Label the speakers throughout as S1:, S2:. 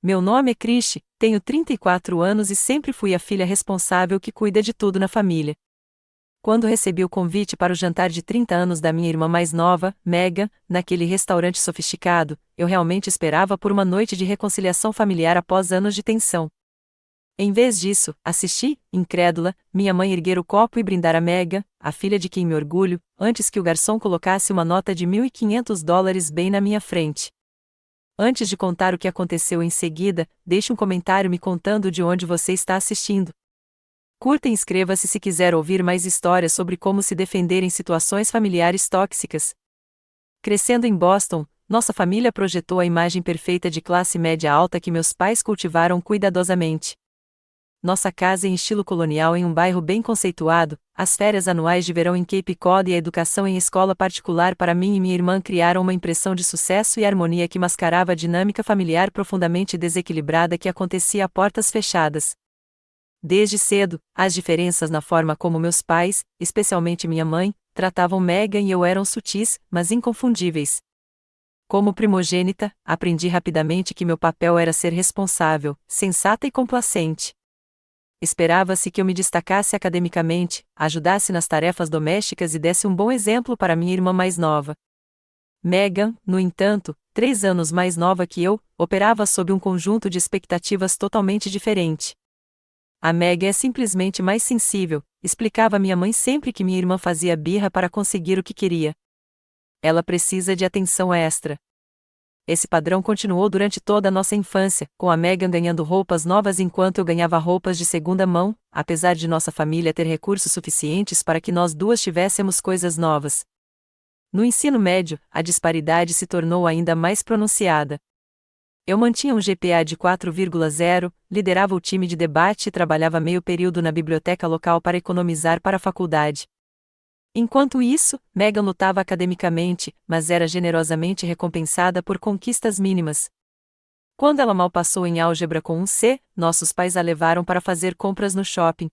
S1: Meu nome é Krishi, tenho 34 anos e sempre fui a filha responsável que cuida de tudo na família. Quando recebi o convite para o jantar de 30 anos da minha irmã mais nova, Megan, naquele restaurante sofisticado, eu realmente esperava por uma noite de reconciliação familiar após anos de tensão. Em vez disso, assisti, incrédula, minha mãe erguer o copo e brindar a Megan, a filha de quem me orgulho, antes que o garçom colocasse uma nota de $1.500 bem na minha frente. Antes de contar o que aconteceu em seguida, deixe um comentário me contando de onde você está assistindo. Curta e inscreva-se se quiser ouvir mais histórias sobre como se defender em situações familiares tóxicas. Crescendo em Boston, nossa família projetou a imagem perfeita de classe média alta que meus pais cultivaram cuidadosamente. Nossa casa em estilo colonial em um bairro bem conceituado, as férias anuais de verão em Cape Cod e a educação em escola particular para mim e minha irmã criaram uma impressão de sucesso e harmonia que mascarava a dinâmica familiar profundamente desequilibrada que acontecia a portas fechadas. Desde cedo, as diferenças na forma como meus pais, especialmente minha mãe, tratavam Megan e eu eram sutis, mas inconfundíveis. Como primogênita, aprendi rapidamente que meu papel era ser responsável, sensata e complacente. Esperava-se que eu me destacasse academicamente, ajudasse nas tarefas domésticas e desse um bom exemplo para minha irmã mais nova. Megan, no entanto, 3 anos mais nova que eu, operava sob um conjunto de expectativas totalmente diferente. A Megan é simplesmente mais sensível, explicava minha mãe sempre que minha irmã fazia birra para conseguir o que queria. Ela precisa de atenção extra. Esse padrão continuou durante toda a nossa infância, com a Megan ganhando roupas novas enquanto eu ganhava roupas de segunda mão, apesar de nossa família ter recursos suficientes para que nós duas tivéssemos coisas novas. No ensino médio, a disparidade se tornou ainda mais pronunciada. Eu mantinha um GPA de 4,0, liderava o time de debate e trabalhava meio período na biblioteca local para economizar para a faculdade. Enquanto isso, Megan lutava academicamente, mas era generosamente recompensada por conquistas mínimas. Quando ela mal passou em álgebra com um C, nossos pais a levaram para fazer compras no shopping.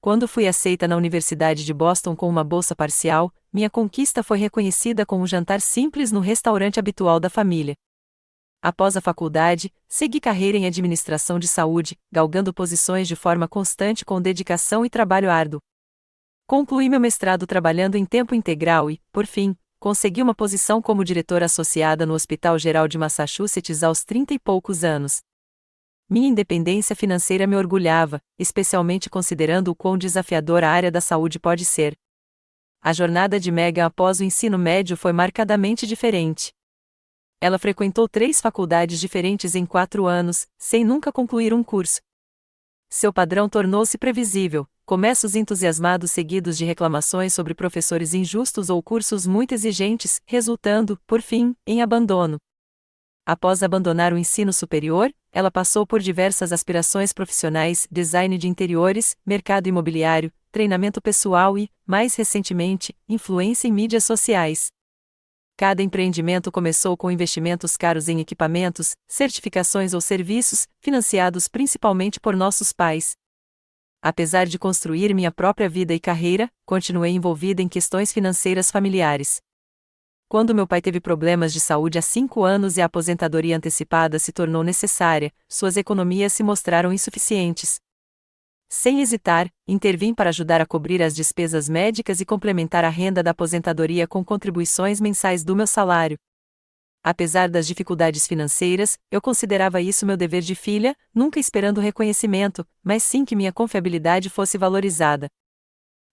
S1: Quando fui aceita na Universidade de Boston com uma bolsa parcial, minha conquista foi reconhecida com um jantar simples no restaurante habitual da família. Após a faculdade, segui carreira em administração de saúde, galgando posições de forma constante com dedicação e trabalho árduo. Concluí meu mestrado trabalhando em tempo integral e, por fim, consegui uma posição como diretora associada no Hospital Geral de Massachusetts aos 30 e poucos anos. Minha independência financeira me orgulhava, especialmente considerando o quão desafiadora a área da saúde pode ser. A jornada de Megan após o ensino médio foi marcadamente diferente. Ela frequentou 3 faculdades diferentes em 4 anos, sem nunca concluir um curso. Seu padrão tornou-se previsível, começos entusiasmados seguidos de reclamações sobre professores injustos ou cursos muito exigentes, resultando, por fim, em abandono. Após abandonar o ensino superior, ela passou por diversas aspirações profissionais, design de interiores, mercado imobiliário, treinamento pessoal e, mais recentemente, influência em mídias sociais. Cada empreendimento começou com investimentos caros em equipamentos, certificações ou serviços, financiados principalmente por nossos pais. Apesar de construir minha própria vida e carreira, continuei envolvida em questões financeiras familiares. Quando meu pai teve problemas de saúde há 5 anos e a aposentadoria antecipada se tornou necessária, suas economias se mostraram insuficientes. Sem hesitar, intervim para ajudar a cobrir as despesas médicas e complementar a renda da aposentadoria com contribuições mensais do meu salário. Apesar das dificuldades financeiras, eu considerava isso meu dever de filha, nunca esperando reconhecimento, mas sim que minha confiabilidade fosse valorizada.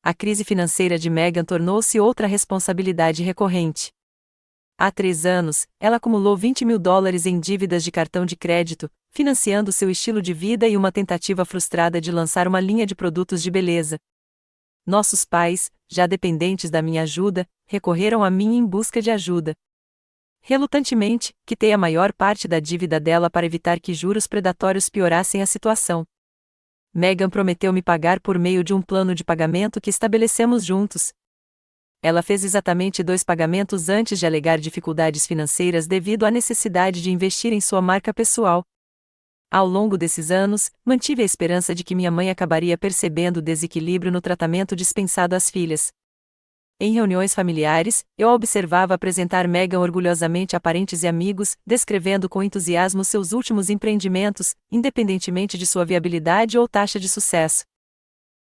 S1: A crise financeira de Megan tornou-se outra responsabilidade recorrente. Há 3 anos, ela acumulou $20.000 em dívidas de cartão de crédito, financiando seu estilo de vida e uma tentativa frustrada de lançar uma linha de produtos de beleza. Nossos pais, já dependentes da minha ajuda, recorreram a mim em busca de ajuda. Relutantemente, quitei a maior parte da dívida dela para evitar que juros predatórios piorassem a situação. Megan prometeu me pagar por meio de um plano de pagamento que estabelecemos juntos. Ela fez exatamente 2 pagamentos antes de alegar dificuldades financeiras devido à necessidade de investir em sua marca pessoal. Ao longo desses anos, mantive a esperança de que minha mãe acabaria percebendo o desequilíbrio no tratamento dispensado às filhas. Em reuniões familiares, eu a observava apresentar Megan orgulhosamente a parentes e amigos, descrevendo com entusiasmo seus últimos empreendimentos, independentemente de sua viabilidade ou taxa de sucesso.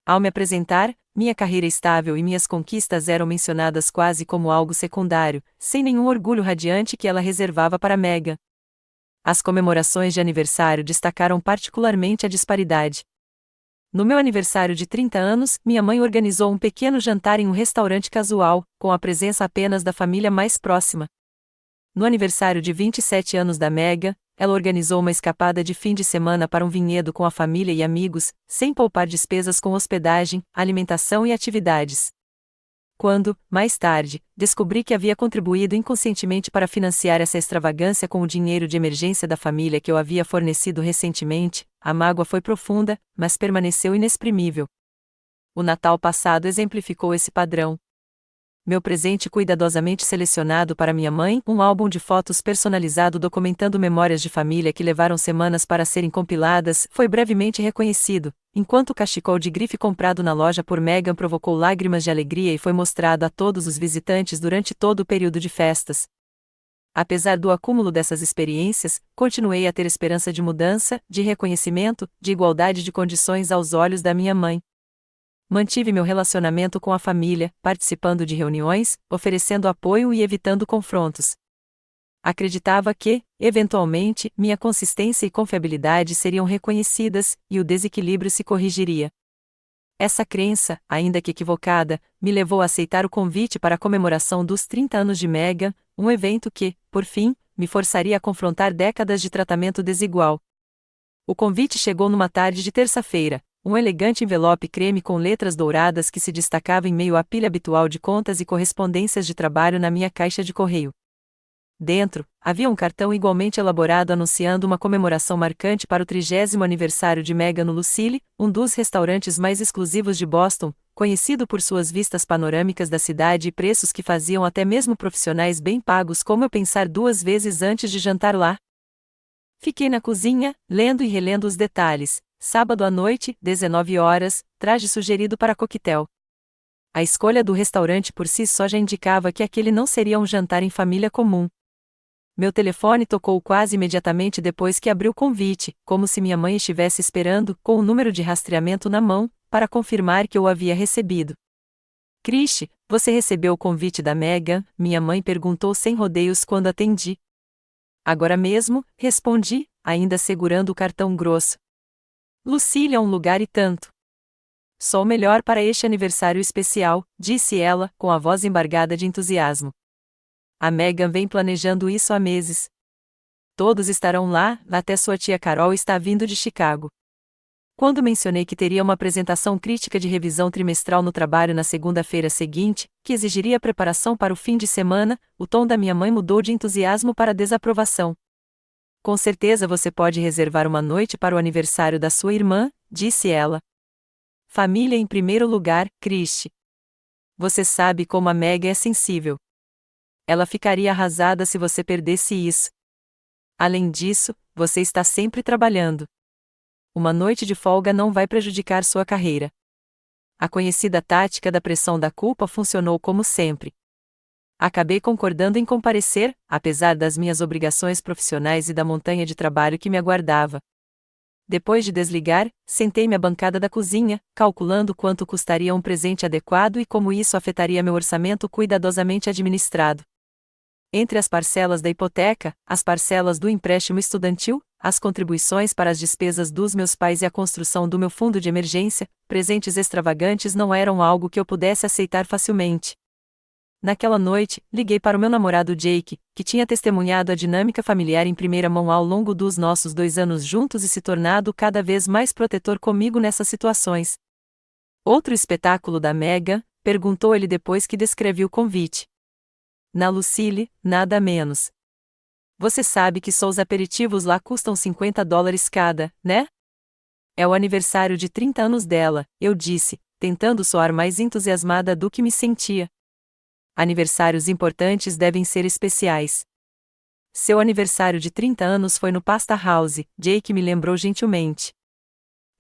S1: Ao me apresentar, minha carreira estável e minhas conquistas eram mencionadas quase como algo secundário, sem nenhum orgulho radiante que ela reservava para Megan. As comemorações de aniversário destacaram particularmente a disparidade. No meu aniversário de 30 anos, minha mãe organizou um pequeno jantar em um restaurante casual, com a presença apenas da família mais próxima. No aniversário de 27 anos da Megan, ela organizou uma escapada de fim de semana para um vinhedo com a família e amigos, sem poupar despesas com hospedagem, alimentação e atividades. Quando, mais tarde, descobri que havia contribuído inconscientemente para financiar essa extravagância com o dinheiro de emergência da família que eu havia fornecido recentemente, a mágoa foi profunda, mas permaneceu inexprimível. O Natal passado exemplificou esse padrão. Meu presente cuidadosamente selecionado para minha mãe, um álbum de fotos personalizado documentando memórias de família que levaram semanas para serem compiladas, foi brevemente reconhecido, enquanto o cachecol de grife comprado na loja por Megan provocou lágrimas de alegria e foi mostrado a todos os visitantes durante todo o período de festas. Apesar do acúmulo dessas experiências, continuei a ter esperança de mudança, de reconhecimento, de igualdade de condições aos olhos da minha mãe. Mantive meu relacionamento com a família, participando de reuniões, oferecendo apoio e evitando confrontos. Acreditava que, eventualmente, minha consistência e confiabilidade seriam reconhecidas, e o desequilíbrio se corrigiria. Essa crença, ainda que equivocada, me levou a aceitar o convite para a comemoração dos 30 anos de Megan, um evento que, por fim, me forçaria a confrontar décadas de tratamento desigual. O convite chegou numa tarde de terça-feira. Um elegante envelope creme com letras douradas que se destacava em meio à pilha habitual de contas e correspondências de trabalho na minha caixa de correio. Dentro, havia um cartão igualmente elaborado anunciando uma comemoração marcante para o 30º aniversário de Megan no Lucille, um dos restaurantes mais exclusivos de Boston, conhecido por suas vistas panorâmicas da cidade e preços que faziam até mesmo profissionais bem pagos como eu pensar duas vezes antes de jantar lá. Fiquei na cozinha, lendo e relendo os detalhes. Sábado à noite, 19 horas, traje sugerido para coquetel. A escolha do restaurante por si só já indicava que aquele não seria um jantar em família comum. Meu telefone tocou quase imediatamente depois que abri o convite, como se minha mãe estivesse esperando, com o número de rastreamento na mão, para confirmar que eu o havia recebido. Krish, você recebeu o convite da Megan? Minha mãe perguntou sem rodeios quando atendi. Agora mesmo, respondi, ainda segurando o cartão grosso. Lucille é um lugar e tanto. Só o melhor para este aniversário especial, disse ela, com a voz embargada de entusiasmo. A Megan vem planejando isso há meses. Todos estarão lá, até sua tia Carol está vindo de Chicago. Quando mencionei que teria uma apresentação crítica de revisão trimestral no trabalho na segunda-feira seguinte, que exigiria preparação para o fim de semana, o tom da minha mãe mudou de entusiasmo para desaprovação. Com certeza você pode reservar uma noite para o aniversário da sua irmã, disse ela. Família em primeiro lugar, Krish. Você sabe como a Meg é sensível. Ela ficaria arrasada se você perdesse isso. Além disso, você está sempre trabalhando. Uma noite de folga não vai prejudicar sua carreira. A conhecida tática da pressão da culpa funcionou como sempre. Acabei concordando em comparecer, apesar das minhas obrigações profissionais e da montanha de trabalho que me aguardava. Depois de desligar, sentei-me à bancada da cozinha, calculando quanto custaria um presente adequado e como isso afetaria meu orçamento cuidadosamente administrado. Entre as parcelas da hipoteca, as parcelas do empréstimo estudantil, as contribuições para as despesas dos meus pais e a construção do meu fundo de emergência, presentes extravagantes não eram algo que eu pudesse aceitar facilmente. Naquela noite, liguei para o meu namorado Jake, que tinha testemunhado a dinâmica familiar em primeira mão ao longo dos nossos 2 anos juntos e se tornado cada vez mais protetor comigo nessas situações. Outro espetáculo da Megan? Perguntou ele depois que descrevi o convite. Na Lucille, nada menos. Você sabe que só os aperitivos lá custam $50 cada, né? É o aniversário de 30 anos dela, eu disse, tentando soar mais entusiasmada do que me sentia. Aniversários importantes devem ser especiais. Seu aniversário de 30 anos foi no Pasta House, Jake me lembrou gentilmente.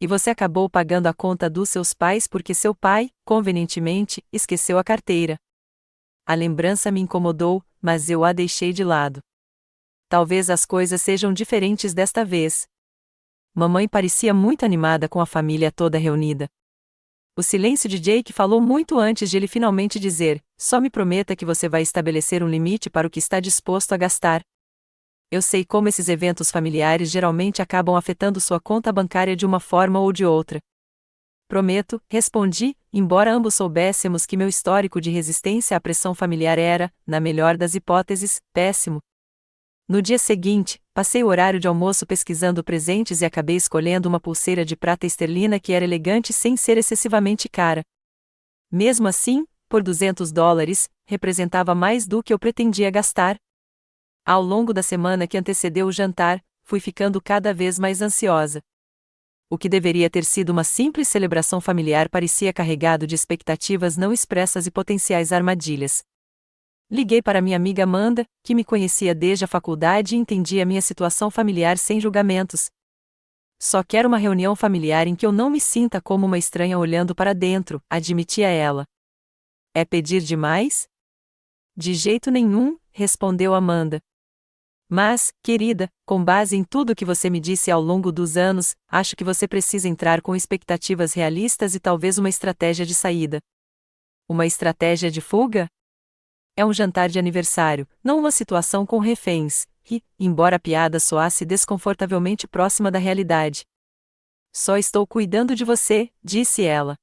S1: E você acabou pagando a conta dos seus pais porque seu pai, convenientemente, esqueceu a carteira. A lembrança me incomodou, mas eu a deixei de lado. Talvez as coisas sejam diferentes desta vez. Mamãe parecia muito animada com a família toda reunida. O silêncio de Jake falou muito antes de ele finalmente dizer: "Só me prometa que você vai estabelecer um limite para o que está disposto a gastar." Eu sei como esses eventos familiares geralmente acabam afetando sua conta bancária de uma forma ou de outra. Prometo, respondi, embora ambos soubéssemos que meu histórico de resistência à pressão familiar era, na melhor das hipóteses, péssimo. No dia seguinte, passei o horário de almoço pesquisando presentes e acabei escolhendo uma pulseira de prata esterlina que era elegante sem ser excessivamente cara. Mesmo assim, por $200, representava mais do que eu pretendia gastar. Ao longo da semana que antecedeu o jantar, fui ficando cada vez mais ansiosa. O que deveria ter sido uma simples celebração familiar parecia carregado de expectativas não expressas e potenciais armadilhas. Liguei para minha amiga Amanda, que me conhecia desde a faculdade e entendia minha situação familiar sem julgamentos. "Só quero uma reunião familiar em que eu não me sinta como uma estranha olhando para dentro", admitia ela. "É pedir demais?" "De jeito nenhum", respondeu Amanda. "Mas, querida, com base em tudo que você me disse ao longo dos anos, acho que você precisa entrar com expectativas realistas e talvez uma estratégia de saída." "Uma estratégia de fuga?" "É um jantar de aniversário, não uma situação com reféns", e, embora a piada soasse desconfortavelmente próxima da realidade. "Só estou cuidando de você", disse ela.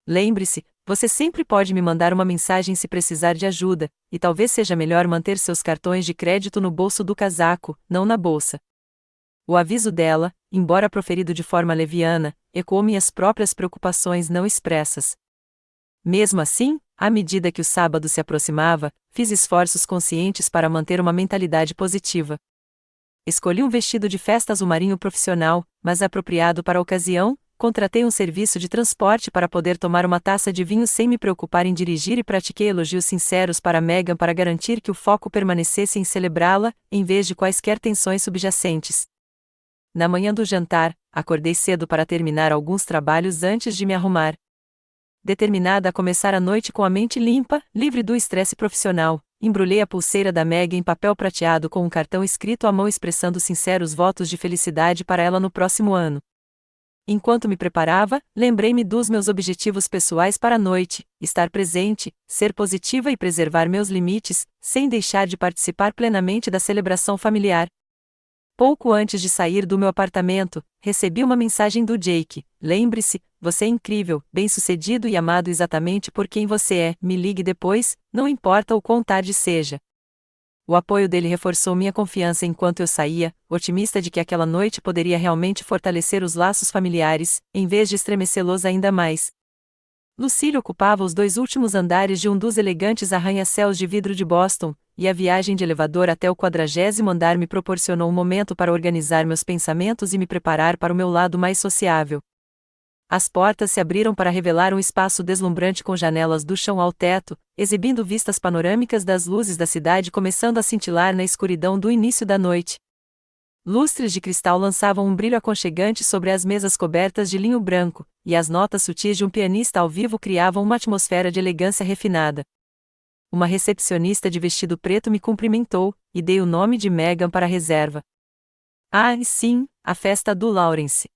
S1: "Lembre-se, você sempre pode me mandar uma mensagem se precisar de ajuda, e talvez seja melhor manter seus cartões de crédito no bolso do casaco, não na bolsa." O aviso dela, embora proferido de forma leviana, ecoou minhas próprias preocupações não expressas. Mesmo assim, à medida que o sábado se aproximava, fiz esforços conscientes para manter uma mentalidade positiva. Escolhi um vestido de festa azul marinho profissional, mas apropriado para a ocasião, contratei um serviço de transporte para poder tomar uma taça de vinho sem me preocupar em dirigir e pratiquei elogios sinceros para Megan para garantir que o foco permanecesse em celebrá-la, em vez de quaisquer tensões subjacentes. Na manhã do jantar, acordei cedo para terminar alguns trabalhos antes de me arrumar. Determinada a começar a noite com a mente limpa, livre do estresse profissional, embrulhei a pulseira da Meg em papel prateado com um cartão escrito à mão expressando sinceros votos de felicidade para ela no próximo ano. Enquanto me preparava, lembrei-me dos meus objetivos pessoais para a noite: estar presente, ser positiva e preservar meus limites, sem deixar de participar plenamente da celebração familiar. Pouco antes de sair do meu apartamento, recebi uma mensagem do Jake: "Lembre-se, você é incrível, bem-sucedido e amado exatamente por quem você é, me ligue depois, não importa o quão tarde seja." O apoio dele reforçou minha confiança enquanto eu saía, otimista de que aquela noite poderia realmente fortalecer os laços familiares, em vez de estremecê-los ainda mais. Lucille ocupava os 2 últimos andares de um dos elegantes arranha-céus de vidro de Boston, e a viagem de elevador até o 40º andar me proporcionou um momento para organizar meus pensamentos e me preparar para o meu lado mais sociável. As portas se abriram para revelar um espaço deslumbrante com janelas do chão ao teto, exibindo vistas panorâmicas das luzes da cidade começando a cintilar na escuridão do início da noite. Lustres de cristal lançavam um brilho aconchegante sobre as mesas cobertas de linho branco, e as notas sutis de um pianista ao vivo criavam uma atmosfera de elegância refinada. Uma recepcionista de vestido preto me cumprimentou, e dei o nome de Megan para a reserva. "Ah, sim, a festa do Lawrence.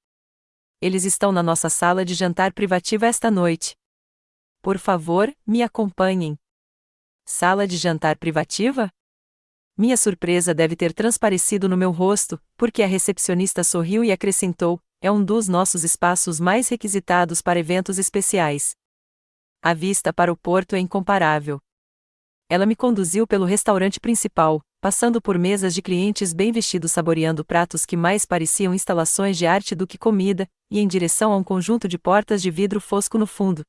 S1: Eles estão na nossa sala de jantar privativa esta noite. Por favor, me acompanhem." "Sala de jantar privativa?" Minha surpresa deve ter transparecido no meu rosto, porque a recepcionista sorriu e acrescentou: "É um dos nossos espaços mais requisitados para eventos especiais. A vista para o porto é incomparável." Ela me conduziu pelo restaurante principal, passando por mesas de clientes bem vestidos saboreando pratos que mais pareciam instalações de arte do que comida, e em direção a um conjunto de portas de vidro fosco no fundo.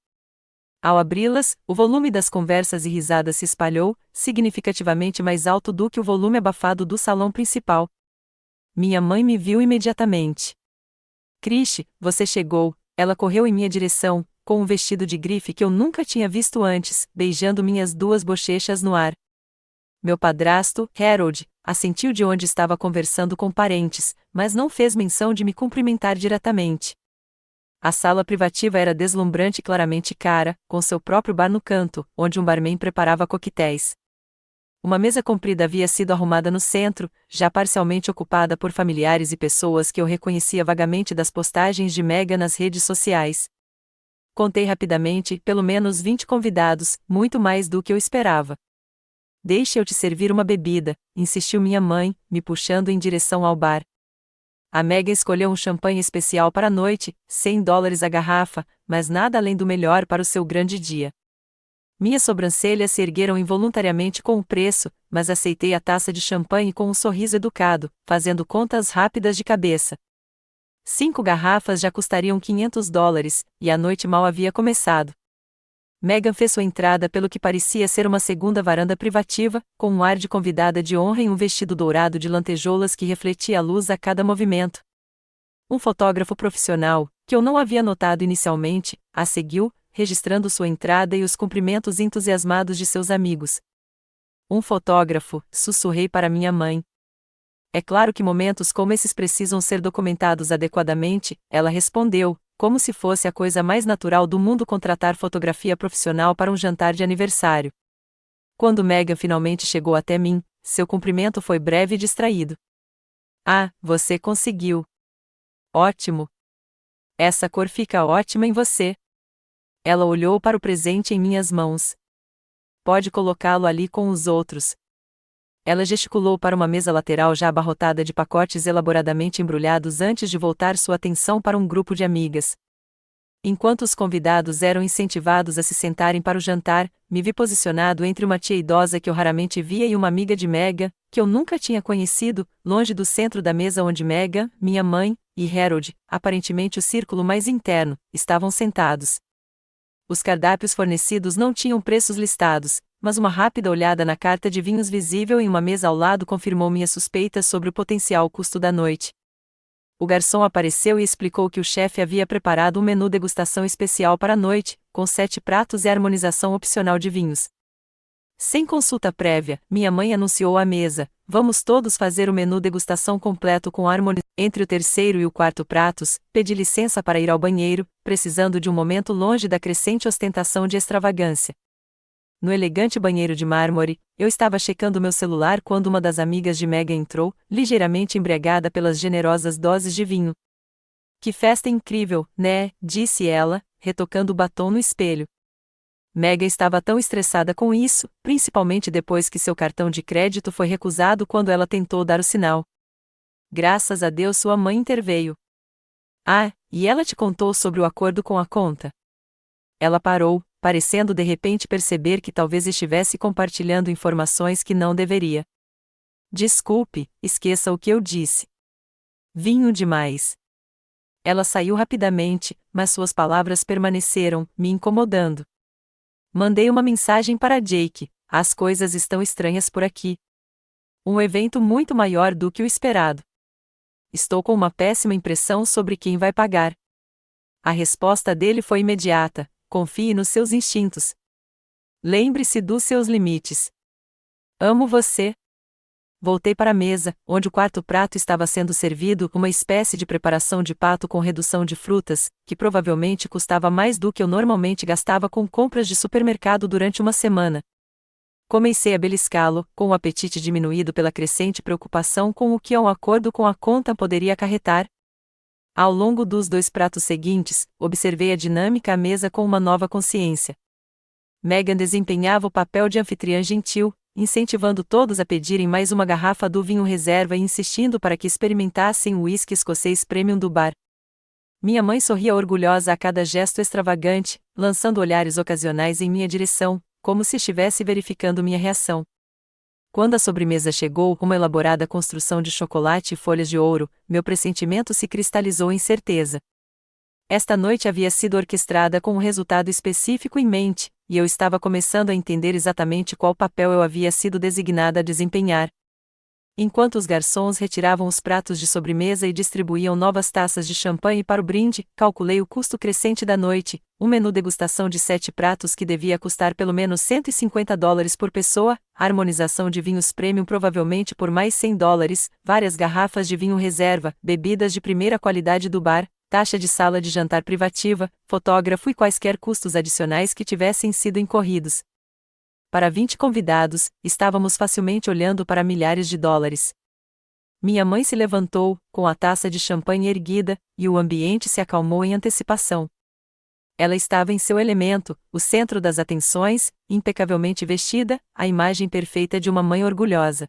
S1: Ao abri-las, o volume das conversas e risadas se espalhou, significativamente mais alto do que o volume abafado do salão principal. Minha mãe me viu imediatamente. "Krish, você chegou." Ela correu em minha direção, com um vestido de grife que eu nunca tinha visto antes, beijando minhas 2 bochechas no ar. Meu padrasto, Harold, assentiu de onde estava conversando com parentes, mas não fez menção de me cumprimentar diretamente. A sala privativa era deslumbrante e claramente cara, com seu próprio bar no canto, onde um barman preparava coquetéis. Uma mesa comprida havia sido arrumada no centro, já parcialmente ocupada por familiares e pessoas que eu reconhecia vagamente das postagens de Megan nas redes sociais. Contei rapidamente, pelo menos 20 convidados, muito mais do que eu esperava. Deixe eu te servir uma bebida, insistiu minha mãe, me puxando em direção ao bar. A Megan escolheu um champanhe especial para a noite, $100 a garrafa, mas nada além do melhor para o seu grande dia. Minhas sobrancelhas se ergueram involuntariamente com o preço, mas aceitei a taça de champanhe com um sorriso educado, fazendo contas rápidas de cabeça. 5 garrafas já custariam $500, e a noite mal havia começado. Megan fez sua entrada pelo que parecia ser uma segunda varanda privativa, com um ar de convidada de honra em um vestido dourado de lantejoulas que refletia a luz a cada movimento. Um fotógrafo profissional, que eu não havia notado inicialmente, a seguiu, registrando sua entrada e os cumprimentos entusiasmados de seus amigos. Um fotógrafo, sussurrei para minha mãe. É claro que momentos como esses precisam ser documentados adequadamente, ela respondeu, como se fosse a coisa mais natural do mundo contratar fotografia profissional para um jantar de aniversário. Quando Megan finalmente chegou até mim, seu cumprimento foi breve e distraído. Ah, você conseguiu. Ótimo. Essa cor fica ótima em você. Ela olhou para o presente em minhas mãos. Pode colocá-lo ali com os outros. Ela gesticulou para uma mesa lateral já abarrotada de pacotes elaboradamente embrulhados antes de voltar sua atenção para um grupo de amigas. Enquanto os convidados eram incentivados a se sentarem para o jantar, me vi posicionado entre uma tia idosa que eu raramente via e uma amiga de Megan, que eu nunca tinha conhecido, longe do centro da mesa onde Megan, minha mãe, e Harold, aparentemente o círculo mais interno, estavam sentados. Os cardápios fornecidos não tinham preços listados, mas uma rápida olhada na carta de vinhos visível em uma mesa ao lado confirmou minhas suspeitas sobre o potencial custo da noite. O garçom apareceu e explicou que o chefe havia preparado um menu degustação especial para a noite, com 7 pratos e harmonização opcional de vinhos. Sem consulta prévia, minha mãe anunciou à mesa: vamos todos fazer o menu degustação completo com harmonização. Entre o terceiro e o quarto pratos, pedi licença para ir ao banheiro, precisando de um momento longe da crescente ostentação de extravagância. No elegante banheiro de mármore, eu estava checando meu celular quando uma das amigas de Megan entrou, ligeiramente embriagada pelas generosas doses de vinho. Que festa incrível, né? Disse ela, retocando o batom no espelho. Megan estava tão estressada com isso, principalmente depois que seu cartão de crédito foi recusado quando ela tentou dar o sinal. Graças a Deus sua mãe interveio. Ah, e ela te contou sobre o acordo com a conta? Ela parou, parecendo de repente perceber que talvez estivesse compartilhando informações que não deveria. Desculpe, esqueça o que eu disse. Vinho demais. Ela saiu rapidamente, mas suas palavras permaneceram, me incomodando. Mandei uma mensagem para Jake: as coisas estão estranhas por aqui. Um evento muito maior do que o esperado. Estou com uma péssima impressão sobre quem vai pagar. A resposta dele foi imediata: confie nos seus instintos. Lembre-se dos seus limites. Amo você. Voltei para a mesa, onde o quarto prato estava sendo servido, uma espécie de preparação de pato com redução de frutas, que provavelmente custava mais do que eu normalmente gastava com compras de supermercado durante uma semana. Comecei a beliscá-lo, com o apetite diminuído pela crescente preocupação com o que um acordo com a conta poderia acarretar. Ao longo dos 2 pratos seguintes, observei a dinâmica à mesa com uma nova consciência. Megan desempenhava o papel de anfitriã gentil, incentivando todos a pedirem mais uma garrafa do vinho reserva e insistindo para que experimentassem o uísque escocês premium do bar. Minha mãe sorria orgulhosa a cada gesto extravagante, lançando olhares ocasionais em minha direção, como se estivesse verificando minha reação. Quando a sobremesa chegou, uma elaborada construção de chocolate e folhas de ouro, meu pressentimento se cristalizou em certeza. Esta noite havia sido orquestrada com um resultado específico em mente, e eu estava começando a entender exatamente qual papel eu havia sido designada a desempenhar. Enquanto os garçons retiravam os pratos de sobremesa e distribuíam novas taças de champanhe para o brinde, calculei o custo crescente da noite, um menu degustação de 7 pratos que devia custar pelo menos $150 por pessoa, harmonização de vinhos premium provavelmente por mais $100, várias garrafas de vinho reserva, bebidas de primeira qualidade do bar, taxa de sala de jantar privativa, fotógrafo e quaisquer custos adicionais que tivessem sido incorridos. Para 20 convidados, estávamos facilmente olhando para milhares de dólares. Minha mãe se levantou, com a taça de champanhe erguida, e o ambiente se acalmou em antecipação. Ela estava em seu elemento, o centro das atenções, impecavelmente vestida, a imagem perfeita de uma mãe orgulhosa.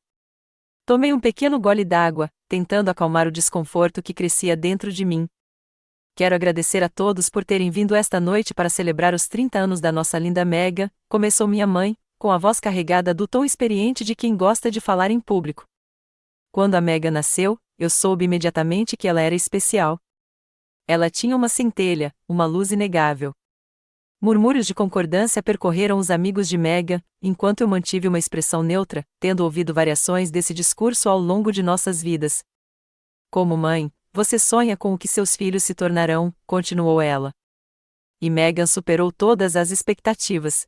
S1: Tomei um pequeno gole d'água, tentando acalmar o desconforto que crescia dentro de mim. Quero agradecer a todos por terem vindo esta noite para celebrar os 30 anos da nossa linda Megan, começou minha mãe, com a voz carregada do tom experiente de quem gosta de falar em público. Quando a Megan nasceu, eu soube imediatamente que ela era especial. Ela tinha uma centelha, uma luz inegável. Murmúrios de concordância percorreram os amigos de Megan, enquanto eu mantive uma expressão neutra, tendo ouvido variações desse discurso ao longo de nossas vidas. Como mãe, você sonha com o que seus filhos se tornarão, continuou ela. E Megan superou todas as expectativas.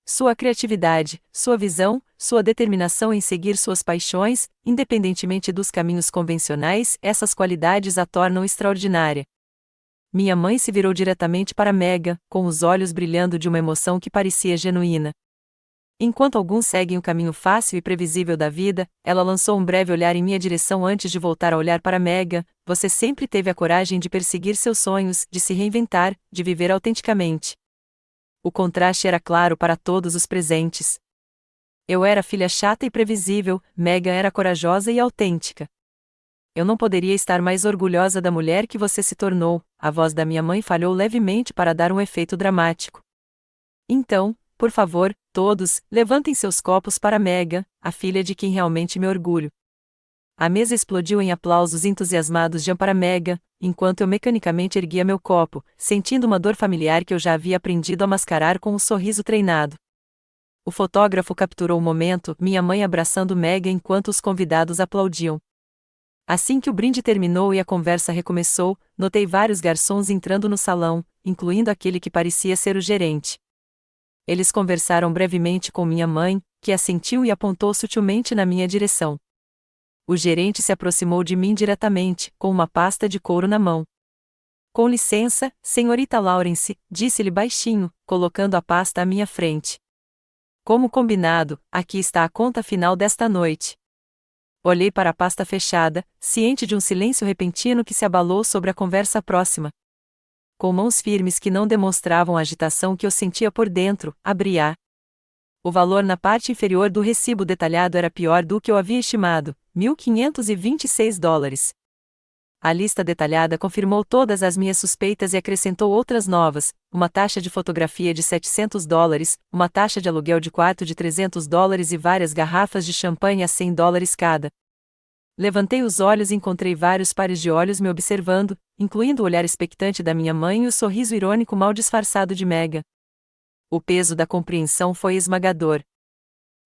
S1: Sua criatividade, sua visão, sua determinação em seguir suas paixões, independentemente dos caminhos convencionais, essas qualidades a tornam extraordinária. Minha mãe se virou diretamente para Megan, com os olhos brilhando de uma emoção que parecia genuína. Enquanto alguns seguem o caminho fácil e previsível da vida, ela lançou um breve olhar em minha direção antes de voltar a olhar para Megan. Você sempre teve a coragem de perseguir seus sonhos, de se reinventar, de viver autenticamente. O contraste era claro para todos os presentes. Eu era filha chata e previsível, Megan era corajosa e autêntica. Eu não poderia estar mais orgulhosa da mulher que você se tornou, a voz da minha mãe falhou levemente para dar um efeito dramático. Então, por favor, todos, levantem seus copos para Megan, a filha de quem realmente me orgulho. A mesa explodiu em aplausos entusiasmados de para Megan, enquanto eu mecanicamente erguia meu copo, sentindo uma dor familiar que eu já havia aprendido a mascarar com um sorriso treinado. O fotógrafo capturou o momento, minha mãe abraçando Megan enquanto os convidados aplaudiam. Assim que o brinde terminou e a conversa recomeçou, notei vários garçons entrando no salão, incluindo aquele que parecia ser o gerente. Eles conversaram brevemente com minha mãe, que assentiu e apontou sutilmente na minha direção. O gerente se aproximou de mim diretamente, com uma pasta de couro na mão. Com licença, senhorita Lawrence, disse-lhe baixinho, colocando a pasta à minha frente. Como combinado, aqui está a conta final desta noite. Olhei para a pasta fechada, ciente de um silêncio repentino que se abalou sobre a conversa próxima. Com mãos firmes que não demonstravam a agitação que eu sentia por dentro, abri-a. O valor na parte inferior do recibo detalhado era pior do que eu havia estimado, $1.526. A lista detalhada confirmou todas as minhas suspeitas e acrescentou outras novas, uma taxa de fotografia de $700, uma taxa de aluguel de quarto de $300 e várias garrafas de champanhe a $100 cada. Levantei os olhos e encontrei vários pares de olhos me observando, incluindo o olhar expectante da minha mãe e o sorriso irônico mal disfarçado de Megan. O peso da compreensão foi esmagador.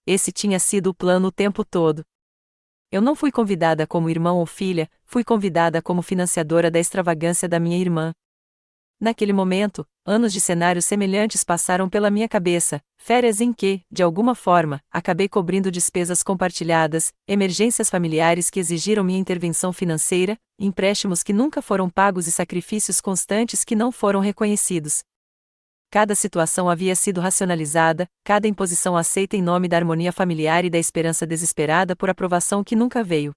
S1: Esse tinha sido o plano o tempo todo. Eu não fui convidada como irmã ou filha, fui convidada como financiadora da extravagância da minha irmã. Naquele momento, anos de cenários semelhantes passaram pela minha cabeça, férias em que, de alguma forma, acabei cobrindo despesas compartilhadas, emergências familiares que exigiram minha intervenção financeira, empréstimos que nunca foram pagos e sacrifícios constantes que não foram reconhecidos. Cada situação havia sido racionalizada, cada imposição aceita em nome da harmonia familiar e da esperança desesperada por aprovação que nunca veio.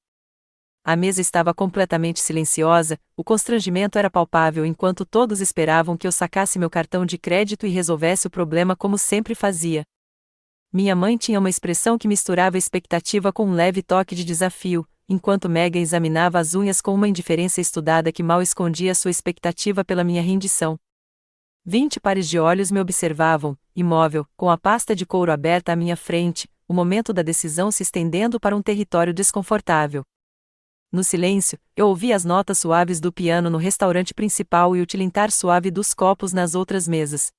S1: A mesa estava completamente silenciosa, o constrangimento era palpável enquanto todos esperavam que eu sacasse meu cartão de crédito e resolvesse o problema como sempre fazia. Minha mãe tinha uma expressão que misturava expectativa com um leve toque de desafio, enquanto Megan examinava as unhas com uma indiferença estudada que mal escondia sua expectativa pela minha rendição. 20 pares de olhos me observavam, imóvel, com a pasta de couro aberta à minha frente, o momento da decisão se estendendo para um território desconfortável. No silêncio, eu ouvi as notas suaves do piano no restaurante principal e o tilintar suave dos copos nas outras mesas.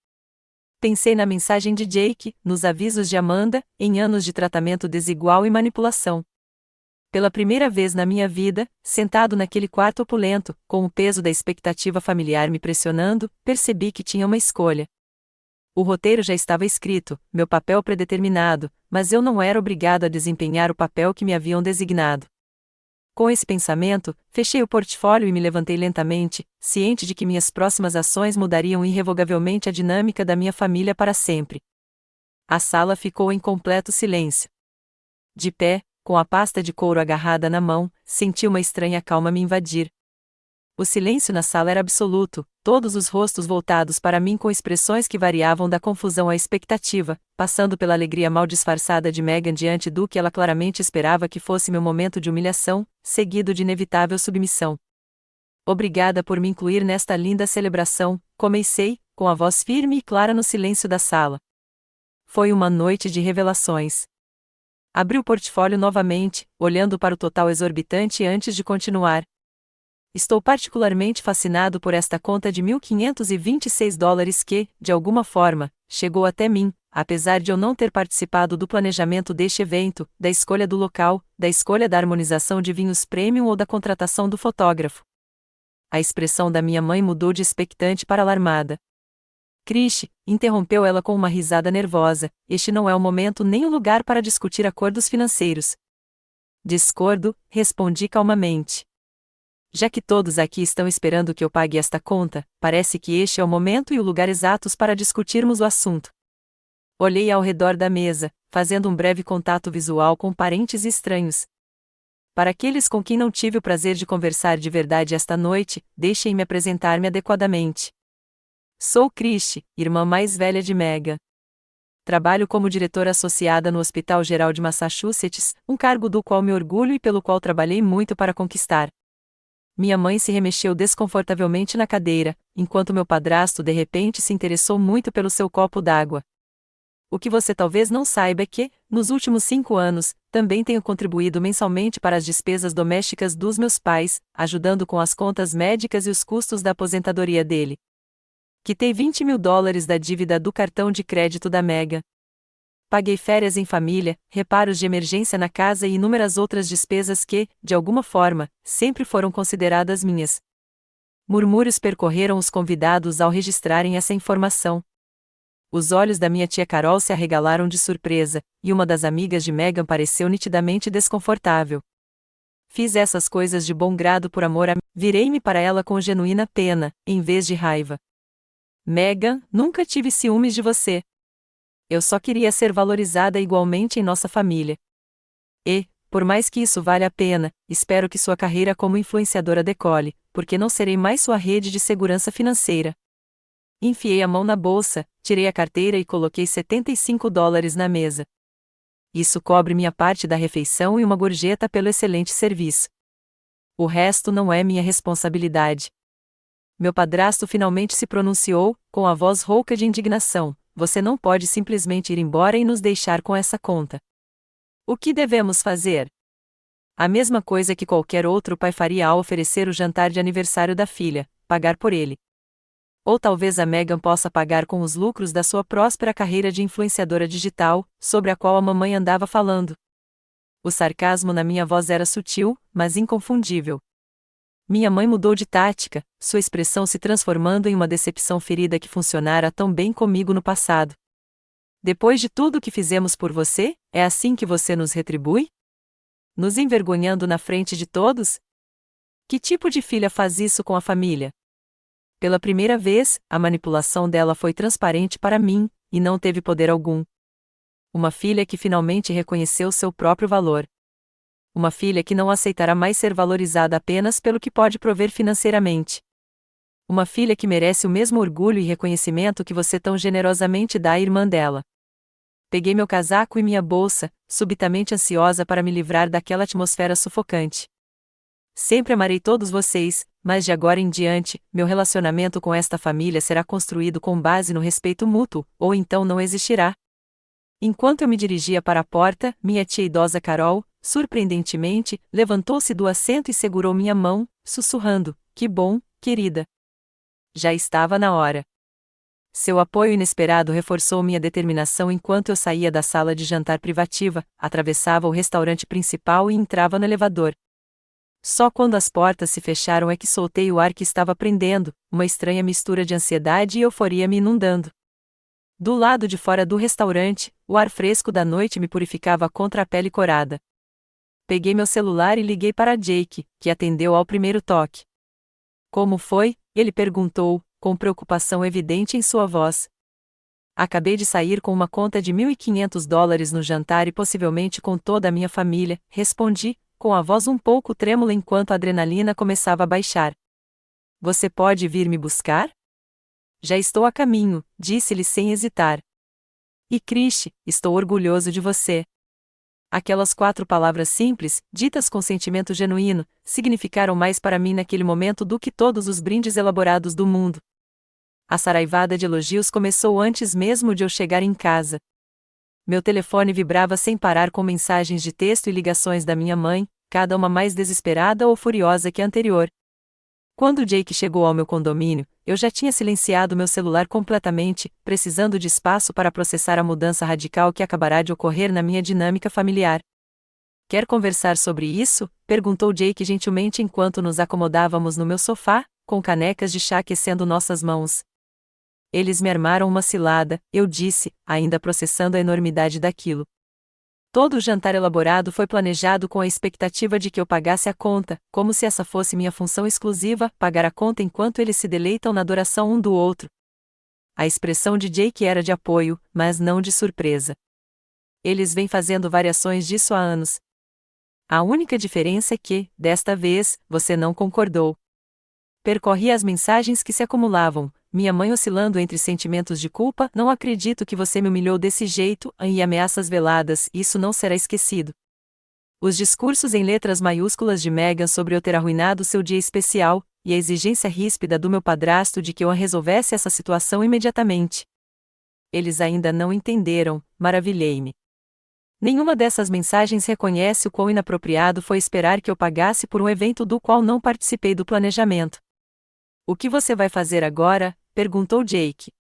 S1: Pensei na mensagem de Jake, nos avisos de Amanda, em anos de tratamento desigual e manipulação. Pela primeira vez na minha vida, sentado naquele quarto opulento, com o peso da expectativa familiar me pressionando, percebi que tinha uma escolha. O roteiro já estava escrito, meu papel predeterminado, mas eu não era obrigado a desempenhar o papel que me haviam designado. Com esse pensamento, fechei o portfólio e me levantei lentamente, ciente de que minhas próximas ações mudariam irrevogavelmente a dinâmica da minha família para sempre. A sala ficou em completo silêncio. De pé, com a pasta de couro agarrada na mão, senti uma estranha calma me invadir. O silêncio na sala era absoluto, todos os rostos voltados para mim com expressões que variavam da confusão à expectativa, passando pela alegria mal disfarçada de Megan diante do que ela claramente esperava que fosse meu momento de humilhação, seguido de inevitável submissão. Obrigada por me incluir nesta linda celebração, comecei, com a voz firme e clara no silêncio da sala. Foi uma noite de revelações. Abri o portfólio novamente, olhando para o total exorbitante antes de continuar. Estou particularmente fascinado por esta conta de $1.526 que, de alguma forma, chegou até mim, apesar de eu não ter participado do planejamento deste evento, da escolha do local, da escolha da harmonização de vinhos premium ou da contratação do fotógrafo. A expressão da minha mãe mudou de expectante para alarmada. Krish, interrompeu ela com uma risada nervosa, este não é o momento nem o lugar para discutir acordos financeiros. Discordo, respondi calmamente. Já que todos aqui estão esperando que eu pague esta conta, parece que este é o momento e o lugar exatos para discutirmos o assunto. Olhei ao redor da mesa, fazendo um breve contato visual com parentes estranhos. Para aqueles com quem não tive o prazer de conversar de verdade esta noite, deixem-me apresentar-me adequadamente. Sou Krish, irmã mais velha de Megan. Trabalho como diretora associada no Hospital Geral de Massachusetts, um cargo do qual me orgulho e pelo qual trabalhei muito para conquistar. Minha mãe se remexeu desconfortavelmente na cadeira, enquanto meu padrasto de repente se interessou muito pelo seu copo d'água. O que você talvez não saiba é que, nos últimos 5 anos, também tenho contribuído mensalmente para as despesas domésticas dos meus pais, ajudando com as contas médicas e os custos da aposentadoria dele. Quitei $20 mil da dívida do cartão de crédito da Megan. Paguei férias em família, reparos de emergência na casa e inúmeras outras despesas que, de alguma forma, sempre foram consideradas minhas. Murmúrios percorreram os convidados ao registrarem essa informação. Os olhos da minha tia Carol se arregalaram de surpresa, e uma das amigas de Megan pareceu nitidamente desconfortável. Fiz essas coisas de bom grado por amor a mim. Virei-me para ela com genuína pena, em vez de raiva. Megan, nunca tive ciúmes de você. Eu só queria ser valorizada igualmente em nossa família. E, por mais que isso valha a pena, espero que sua carreira como influenciadora decole, porque não serei mais sua rede de segurança financeira. Enfiei a mão na bolsa, tirei a carteira e coloquei $75 na mesa. Isso cobre minha parte da refeição e uma gorjeta pelo excelente serviço. O resto não é minha responsabilidade. Meu padrasto finalmente se pronunciou, com a voz rouca de indignação. Você não pode simplesmente ir embora e nos deixar com essa conta. O que devemos fazer? A mesma coisa que qualquer outro pai faria ao oferecer o jantar de aniversário da filha, pagar por ele. Ou talvez a Megan possa pagar com os lucros da sua próspera carreira de influenciadora digital, sobre a qual a mamãe andava falando. O sarcasmo na minha voz era sutil, mas inconfundível. Minha mãe mudou de tática, sua expressão se transformando em uma decepção ferida que funcionara tão bem comigo no passado. Depois de tudo o que fizemos por você, é assim que você nos retribui? Nos envergonhando na frente de todos? Que tipo de filha faz isso com a família? Pela primeira vez, a manipulação dela foi transparente para mim, e não teve poder algum. Uma filha que finalmente reconheceu seu próprio valor. Uma filha que não aceitará mais ser valorizada apenas pelo que pode prover financeiramente. Uma filha que merece o mesmo orgulho e reconhecimento que você tão generosamente dá à irmã dela. Peguei meu casaco e minha bolsa, subitamente ansiosa para me livrar daquela atmosfera sufocante. Sempre amarei todos vocês, mas de agora em diante, meu relacionamento com esta família será construído com base no respeito mútuo, ou então não existirá. Enquanto eu me dirigia para a porta, minha tia idosa Carol, surpreendentemente, levantou-se do assento e segurou minha mão, sussurrando: "Que bom, querida." Já estava na hora. Seu apoio inesperado reforçou minha determinação enquanto eu saía da sala de jantar privativa, atravessava o restaurante principal e entrava no elevador. Só quando as portas se fecharam é que soltei o ar que estava prendendo, uma estranha mistura de ansiedade e euforia me inundando. Do lado de fora do restaurante, o ar fresco da noite me purificava contra a pele corada. Peguei meu celular e liguei para Jake, que atendeu ao primeiro toque. Como foi? Ele perguntou, com preocupação evidente em sua voz. Acabei de sair com uma conta de $1.500 no jantar e possivelmente com toda a minha família, respondi, com a voz um pouco trêmula enquanto a adrenalina começava a baixar. Você pode vir me buscar? Já estou a caminho, disse-lhe sem hesitar. E Krish, estou orgulhoso de você. Aquelas 4 palavras simples, ditas com sentimento genuíno, significaram mais para mim naquele momento do que todos os brindes elaborados do mundo. A saraivada de elogios começou antes mesmo de eu chegar em casa. Meu telefone vibrava sem parar com mensagens de texto e ligações da minha mãe, cada uma mais desesperada ou furiosa que a anterior. Quando Jake chegou ao meu condomínio, eu já tinha silenciado meu celular completamente, precisando de espaço para processar a mudança radical que acabará de ocorrer na minha dinâmica familiar. Quer conversar sobre isso? Perguntou Jake gentilmente enquanto nos acomodávamos no meu sofá, com canecas de chá aquecendo nossas mãos. Eles me armaram uma cilada, eu disse, ainda processando a enormidade daquilo. Todo o jantar elaborado foi planejado com a expectativa de que eu pagasse a conta, como se essa fosse minha função exclusiva, pagar a conta enquanto eles se deleitam na adoração um do outro. A expressão de Jake era de apoio, mas não de surpresa. Eles vêm fazendo variações disso há anos. A única diferença é que, desta vez, você não concordou. Percorri as mensagens que se acumulavam, minha mãe oscilando entre sentimentos de culpa, não acredito que você me humilhou desse jeito, e ameaças veladas, isso não será esquecido. Os discursos em letras maiúsculas de Megan sobre eu ter arruinado seu dia especial, e a exigência ríspida do meu padrasto de que eu resolvesse essa situação imediatamente. Eles ainda não entenderam, maravilhei-me. Nenhuma dessas mensagens reconhece o quão inapropriado foi esperar que eu pagasse por um evento do qual não participei do planejamento. O que você vai fazer agora? Perguntou Jake.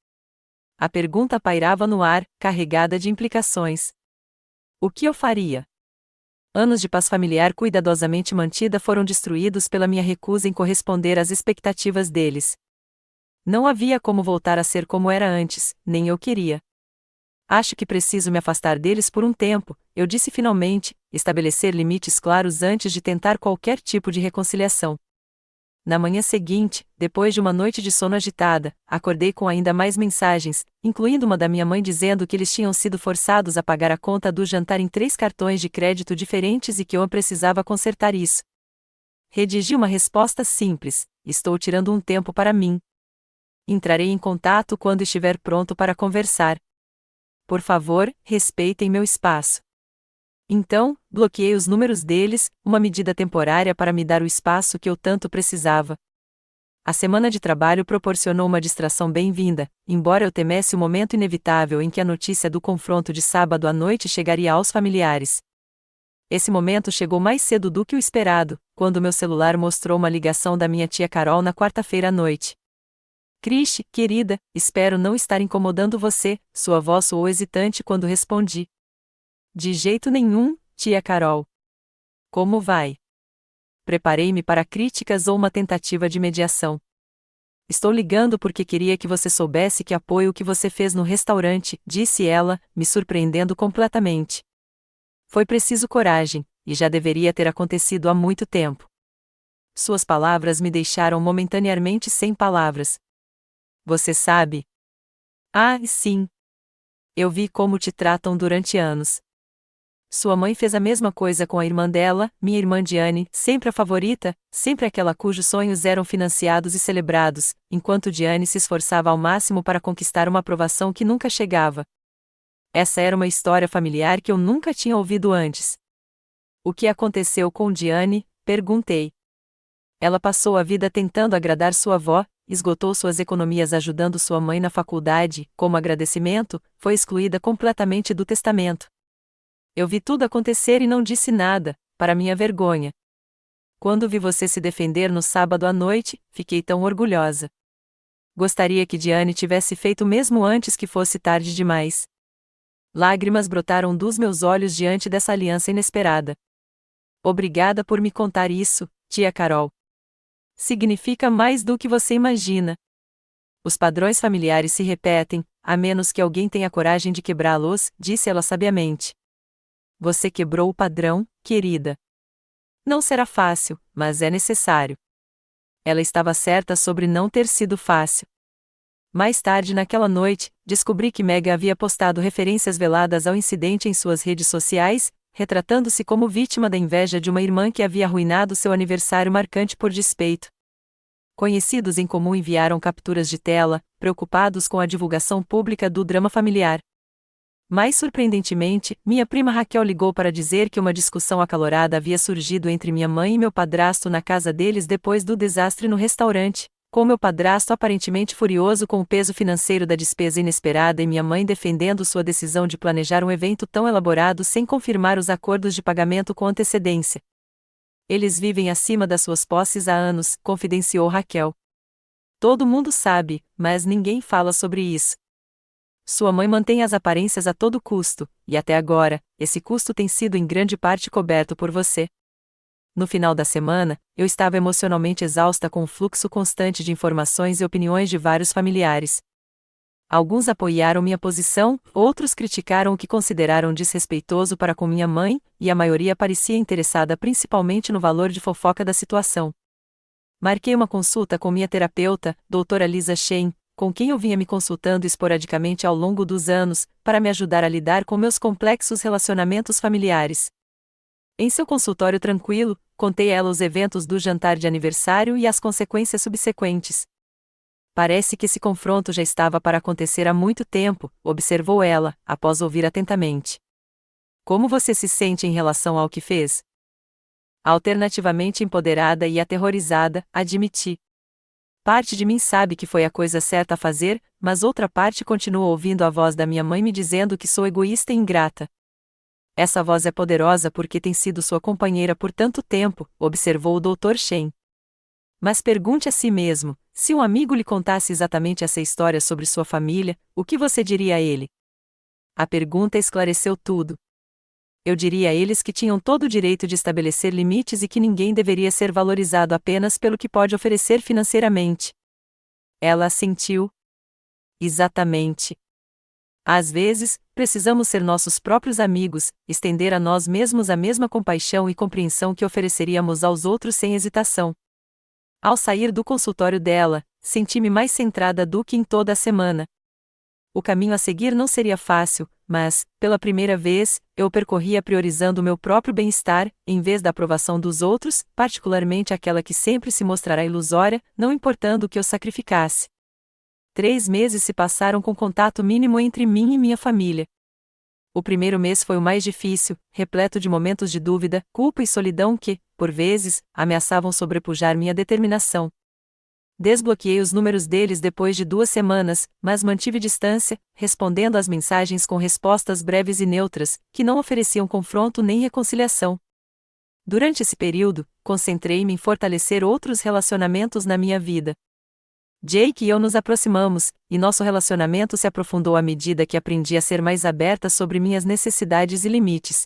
S1: A pergunta pairava no ar, carregada de implicações. O que eu faria? Anos de paz familiar cuidadosamente mantida foram destruídos pela minha recusa em corresponder às expectativas deles. Não havia como voltar a ser como era antes, nem eu queria. Acho que preciso me afastar deles por um tempo, eu disse finalmente, estabelecer limites claros antes de tentar qualquer tipo de reconciliação. Na manhã seguinte, depois de uma noite de sono agitada, acordei com ainda mais mensagens, incluindo uma da minha mãe dizendo que eles tinham sido forçados a pagar a conta do jantar em 3 cartões de crédito diferentes e que eu precisava consertar isso. Redigi uma resposta simples: estou tirando um tempo para mim. Entrarei em contato quando estiver pronto para conversar. Por favor, respeitem meu espaço. Então, bloqueei os números deles, uma medida temporária para me dar o espaço que eu tanto precisava. A semana de trabalho proporcionou uma distração bem-vinda, embora eu temesse o momento inevitável em que a notícia do confronto de sábado à noite chegaria aos familiares. Esse momento chegou mais cedo do que o esperado, quando meu celular mostrou uma ligação da minha tia Carol na quarta-feira à noite. Krish, querida, espero não estar incomodando você, sua voz soou hesitante quando respondi. De jeito nenhum, tia Carol. Como vai? Preparei-me para críticas ou uma tentativa de mediação. Estou ligando porque queria que você soubesse que apoio o que você fez no restaurante, disse ela, me surpreendendo completamente. Foi preciso coragem, e já deveria ter acontecido há muito tempo. Suas palavras me deixaram momentaneamente sem palavras. Você sabe? Ah, sim. Eu vi como te tratam durante anos. Sua mãe fez a mesma coisa com a irmã dela, minha irmã Diane, sempre a favorita, sempre aquela cujos sonhos eram financiados e celebrados, enquanto Diane se esforçava ao máximo para conquistar uma aprovação que nunca chegava. Essa era uma história familiar que eu nunca tinha ouvido antes. O que aconteceu com Diane? Perguntei. Ela passou a vida tentando agradar sua avó, esgotou suas economias ajudando sua mãe na faculdade, como agradecimento, foi excluída completamente do testamento. Eu vi tudo acontecer e não disse nada, para minha vergonha. Quando vi você se defender no sábado à noite, fiquei tão orgulhosa. Gostaria que Diane tivesse feito mesmo antes que fosse tarde demais. Lágrimas brotaram dos meus olhos diante dessa aliança inesperada. Obrigada por me contar isso, tia Carol. Significa mais do que você imagina. Os padrões familiares se repetem, a menos que alguém tenha coragem de quebrá-los, disse ela sabiamente. Você quebrou o padrão, querida. Não será fácil, mas é necessário. Ela estava certa sobre não ter sido fácil. Mais tarde naquela noite, descobri que Meg havia postado referências veladas ao incidente em suas redes sociais, retratando-se como vítima da inveja de uma irmã que havia arruinado seu aniversário marcante por despeito. Conhecidos em comum enviaram capturas de tela, preocupados com a divulgação pública do drama familiar. Mais surpreendentemente, minha prima Raquel ligou para dizer que uma discussão acalorada havia surgido entre minha mãe e meu padrasto na casa deles depois do desastre no restaurante, com meu padrasto aparentemente furioso com o peso financeiro da despesa inesperada e minha mãe defendendo sua decisão de planejar um evento tão elaborado sem confirmar os acordos de pagamento com antecedência. Eles vivem acima das suas posses há anos, confidenciou Raquel. Todo mundo sabe, mas ninguém fala sobre isso. Sua mãe mantém as aparências a todo custo, e até agora, esse custo tem sido em grande parte coberto por você. No final da semana, eu estava emocionalmente exausta com o fluxo constante de informações e opiniões de vários familiares. Alguns apoiaram minha posição, outros criticaram o que consideraram desrespeitoso para com minha mãe, e a maioria parecia interessada principalmente no valor de fofoca da situação. Marquei uma consulta com minha terapeuta, doutora Lisa Shane, com quem eu vinha me consultando esporadicamente ao longo dos anos, para me ajudar a lidar com meus complexos relacionamentos familiares. Em seu consultório tranquilo, contei a ela os eventos do jantar de aniversário e as consequências subsequentes. Parece que esse confronto já estava para acontecer há muito tempo, observou ela, após ouvir atentamente. Como você se sente em relação ao que fez? Alternativamente empoderada e aterrorizada, admiti. Parte de mim sabe que foi a coisa certa a fazer, mas outra parte continua ouvindo a voz da minha mãe me dizendo que sou egoísta e ingrata. Essa voz é poderosa porque tem sido sua companheira por tanto tempo, observou o Dr. Shen. Mas pergunte a si mesmo, se um amigo lhe contasse exatamente essa história sobre sua família, o que você diria a ele? A pergunta esclareceu tudo. Eu diria a eles que tinham todo o direito de estabelecer limites e que ninguém deveria ser valorizado apenas pelo que pode oferecer financeiramente. Ela assentiu. Exatamente. Às vezes, precisamos ser nossos próprios amigos, estender a nós mesmos a mesma compaixão e compreensão que ofereceríamos aos outros sem hesitação. Ao sair do consultório dela, senti-me mais centrada do que em toda a semana. O caminho a seguir não seria fácil, mas, pela primeira vez, eu o percorria priorizando o meu próprio bem-estar, em vez da aprovação dos outros, particularmente aquela que sempre se mostrará ilusória, não importando o que eu sacrificasse. 3 meses se passaram com contato mínimo entre mim e minha família. O primeiro mês foi o mais difícil, repleto de momentos de dúvida, culpa e solidão que, por vezes, ameaçavam sobrepujar minha determinação. Desbloqueei os números deles depois de 2 semanas, mas mantive distância, respondendo às mensagens com respostas breves e neutras, que não ofereciam confronto nem reconciliação. Durante esse período, concentrei-me em fortalecer outros relacionamentos na minha vida. Jake e eu nos aproximamos, e nosso relacionamento se aprofundou à medida que aprendi a ser mais aberta sobre minhas necessidades e limites.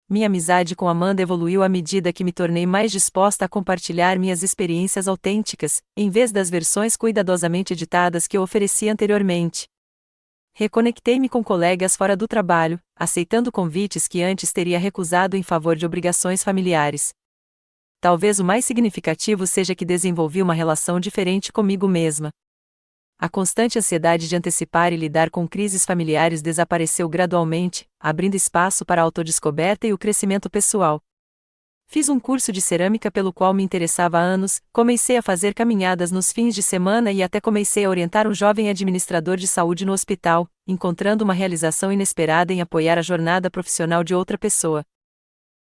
S1: Minha amizade com Amanda evoluiu à medida que me tornei mais disposta a compartilhar minhas experiências autênticas, em vez das versões cuidadosamente editadas que eu oferecia anteriormente. Reconectei-me com colegas fora do trabalho, aceitando convites que antes teria recusado em favor de obrigações familiares. Talvez o mais significativo seja que desenvolvi uma relação diferente comigo mesma. A constante ansiedade de antecipar e lidar com crises familiares desapareceu gradualmente, abrindo espaço para a autodescoberta e o crescimento pessoal. Fiz um curso de cerâmica pelo qual me interessava há anos, comecei a fazer caminhadas nos fins de semana e até comecei a orientar um jovem administrador de saúde no hospital, encontrando uma realização inesperada em apoiar a jornada profissional de outra pessoa.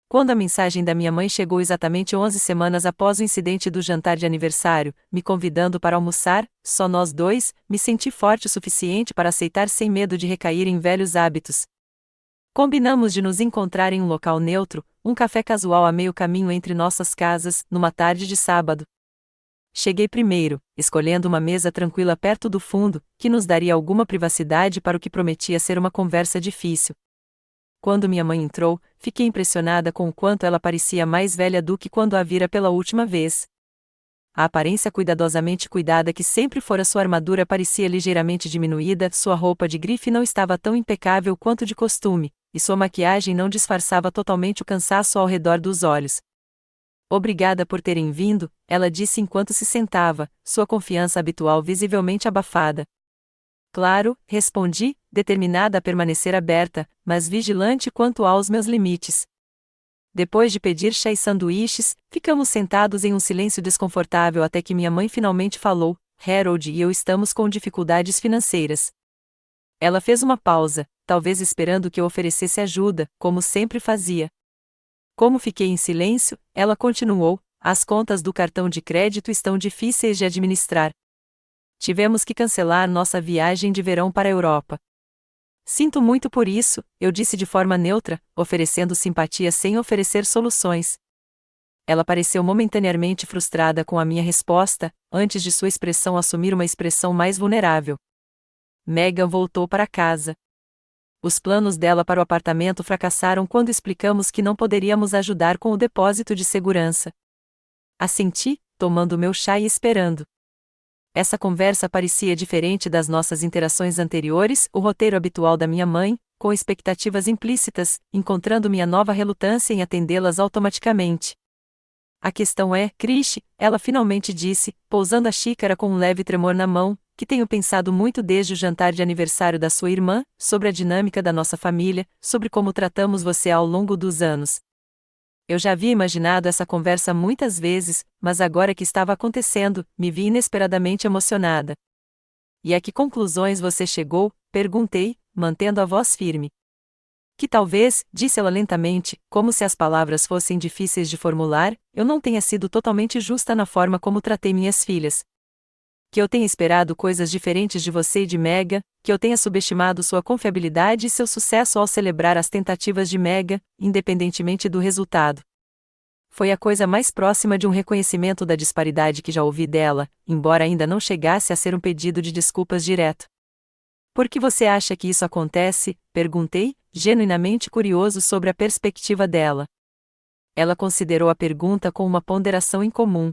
S1: Quando a mensagem da minha mãe chegou exatamente 11 semanas após o incidente do jantar de aniversário, me convidando para almoçar, só nós dois, me senti forte o suficiente para aceitar sem medo de recair em velhos hábitos. Combinamos de nos encontrar em um local neutro, um café casual a meio caminho entre nossas casas, numa tarde de sábado. Cheguei primeiro, escolhendo uma mesa tranquila perto do fundo, que nos daria alguma privacidade para o que prometia ser uma conversa difícil. Quando minha mãe entrou, fiquei impressionada com o quanto ela parecia mais velha do que quando a vira pela última vez. A aparência cuidadosamente cuidada que sempre fora sua armadura parecia ligeiramente diminuída, sua roupa de grife não estava tão impecável quanto de costume, e sua maquiagem não disfarçava totalmente o cansaço ao redor dos olhos. Obrigada por terem vindo, ela disse enquanto se sentava, sua confiança habitual visivelmente abafada. Claro, respondi, determinada a permanecer aberta, mas vigilante quanto aos meus limites. Depois de pedir chá e sanduíches, ficamos sentados em um silêncio desconfortável até que minha mãe finalmente falou: Harold e eu estamos com dificuldades financeiras. Ela fez uma pausa, talvez esperando que eu oferecesse ajuda, como sempre fazia. Como fiquei em silêncio, ela continuou: as contas do cartão de crédito estão difíceis de administrar. Tivemos que cancelar nossa viagem de verão para a Europa. Sinto muito por isso, eu disse de forma neutra, oferecendo simpatia sem oferecer soluções. Ela pareceu momentaneamente frustrada com a minha resposta, antes de sua expressão assumir uma expressão mais vulnerável. Megan voltou para casa. Os planos dela para o apartamento fracassaram quando explicamos que não poderíamos ajudar com o depósito de segurança. Assenti, tomando meu chá e esperando. Essa conversa parecia diferente das nossas interações anteriores, o roteiro habitual da minha mãe, com expectativas implícitas, encontrando minha nova relutância em atendê-las automaticamente. A questão é, Krish, ela finalmente disse, pousando a xícara com um leve tremor na mão, que tenho pensado muito desde o jantar de aniversário da sua irmã, sobre a dinâmica da nossa família, sobre como tratamos você ao longo dos anos. Eu já havia imaginado essa conversa muitas vezes, mas agora que estava acontecendo, me vi inesperadamente emocionada. E a que conclusões você chegou? Perguntei, mantendo a voz firme. Que talvez, disse ela lentamente, como se as palavras fossem difíceis de formular, eu não tenha sido totalmente justa na forma como tratei minhas filhas. Que eu tenha esperado coisas diferentes de você e de Mega, que eu tenha subestimado sua confiabilidade e seu sucesso ao celebrar as tentativas de Mega, independentemente do resultado. Foi a coisa mais próxima de um reconhecimento da disparidade que já ouvi dela, embora ainda não chegasse a ser um pedido de desculpas direto. Por que você acha que isso acontece? Perguntei, genuinamente curioso sobre a perspectiva dela. Ela considerou a pergunta com uma ponderação incomum.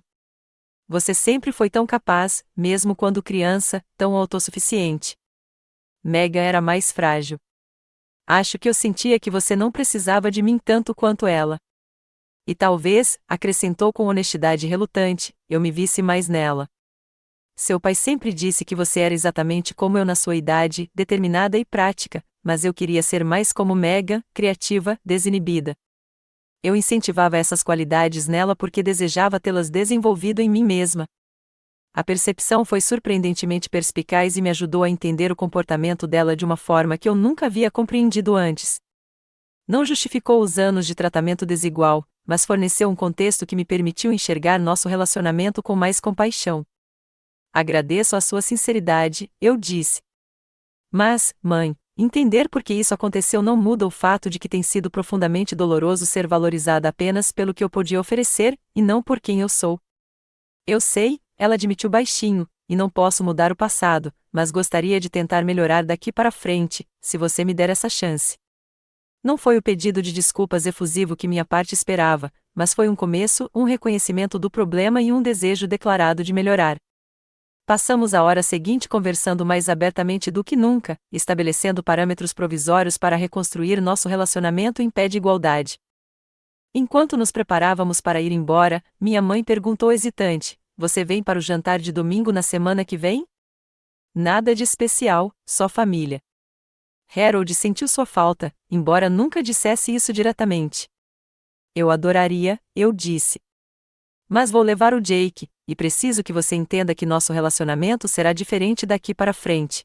S1: Você sempre foi tão capaz, mesmo quando criança, tão autossuficiente. Megan era mais frágil. Acho que eu sentia que você não precisava de mim tanto quanto ela. E talvez, acrescentou com honestidade relutante, eu me visse mais nela. Seu pai sempre disse que você era exatamente como eu na sua idade, determinada e prática, mas eu queria ser mais como Megan, criativa, desinibida. Eu incentivava essas qualidades nela porque desejava tê-las desenvolvido em mim mesma. A percepção foi surpreendentemente perspicaz e me ajudou a entender o comportamento dela de uma forma que eu nunca havia compreendido antes. Não justificou os anos de tratamento desigual, mas forneceu um contexto que me permitiu enxergar nosso relacionamento com mais compaixão. Agradeço a sua sinceridade, eu disse. Mas, mãe, entender por que isso aconteceu não muda o fato de que tem sido profundamente doloroso ser valorizada apenas pelo que eu podia oferecer, e não por quem eu sou. Eu sei, ela admitiu baixinho, e não posso mudar o passado, mas gostaria de tentar melhorar daqui para frente, se você me der essa chance. Não foi o pedido de desculpas efusivo que minha parte esperava, mas foi um começo, um reconhecimento do problema e um desejo declarado de melhorar. Passamos a hora seguinte conversando mais abertamente do que nunca, estabelecendo parâmetros provisórios para reconstruir nosso relacionamento em pé de igualdade. Enquanto nos preparávamos para ir embora, minha mãe perguntou hesitante: você vem para o jantar de domingo na semana que vem? Nada de especial, só família. Harold sentiu sua falta, embora nunca dissesse isso diretamente. Eu adoraria, eu disse. Mas vou levar o Jake, e preciso que você entenda que nosso relacionamento será diferente daqui para frente.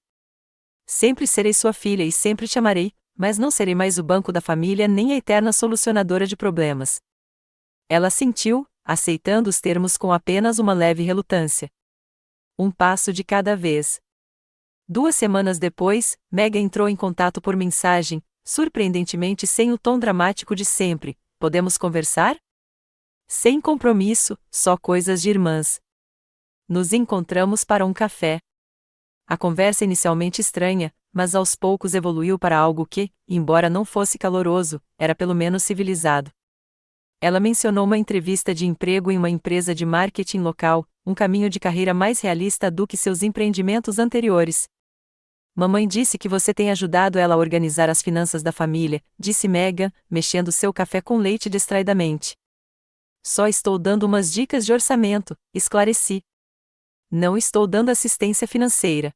S1: Sempre serei sua filha e sempre te amarei, mas não serei mais o banco da família nem a eterna solucionadora de problemas. Ela assentiu, aceitando os termos com apenas uma leve relutância. Um passo de cada vez. 2 semanas depois, Megan entrou em contato por mensagem, surpreendentemente sem o tom dramático de sempre. Podemos conversar? Sem compromisso, só coisas de irmãs. Nos encontramos para um café. A conversa inicialmente estranha, mas aos poucos evoluiu para algo que, embora não fosse caloroso, era pelo menos civilizado. Ela mencionou uma entrevista de emprego em uma empresa de marketing local, um caminho de carreira mais realista do que seus empreendimentos anteriores. Mamãe disse que você tem ajudado ela a organizar as finanças da família, disse Megan, mexendo seu café com leite distraidamente. Só estou dando umas dicas de orçamento, esclareci. Não estou dando assistência financeira.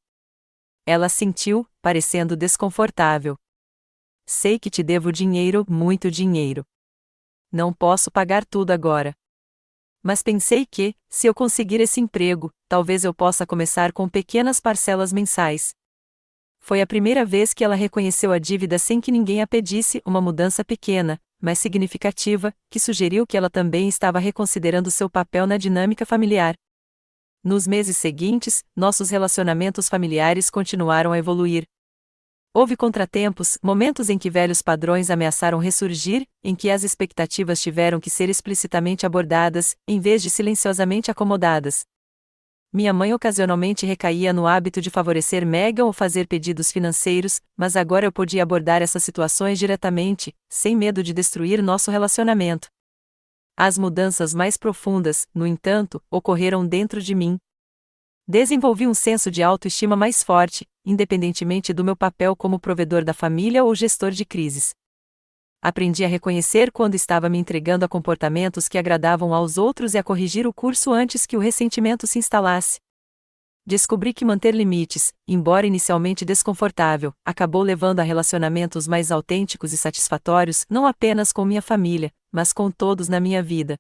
S1: Ela assentiu, parecendo desconfortável. Sei que te devo dinheiro, muito dinheiro. Não posso pagar tudo agora. Mas pensei que, se eu conseguir esse emprego, talvez eu possa começar com pequenas parcelas mensais. Foi a primeira vez que ela reconheceu a dívida sem que ninguém a pedisse, uma mudança pequena, mas significativa, que sugeriu que ela também estava reconsiderando seu papel na dinâmica familiar. Nos meses seguintes, nossos relacionamentos familiares continuaram a evoluir. Houve contratempos, momentos em que velhos padrões ameaçaram ressurgir, em que as expectativas tiveram que ser explicitamente abordadas, em vez de silenciosamente acomodadas. Minha mãe ocasionalmente recaía no hábito de favorecer Megan ou fazer pedidos financeiros, mas agora eu podia abordar essas situações diretamente, sem medo de destruir nosso relacionamento. As mudanças mais profundas, no entanto, ocorreram dentro de mim. Desenvolvi um senso de autoestima mais forte, independentemente do meu papel como provedor da família ou gestor de crises. Aprendi a reconhecer quando estava me entregando a comportamentos que agradavam aos outros e a corrigir o curso antes que o ressentimento se instalasse. Descobri que manter limites, embora inicialmente desconfortável, acabou levando a relacionamentos mais autênticos e satisfatórios, não apenas com minha família, mas com todos na minha vida.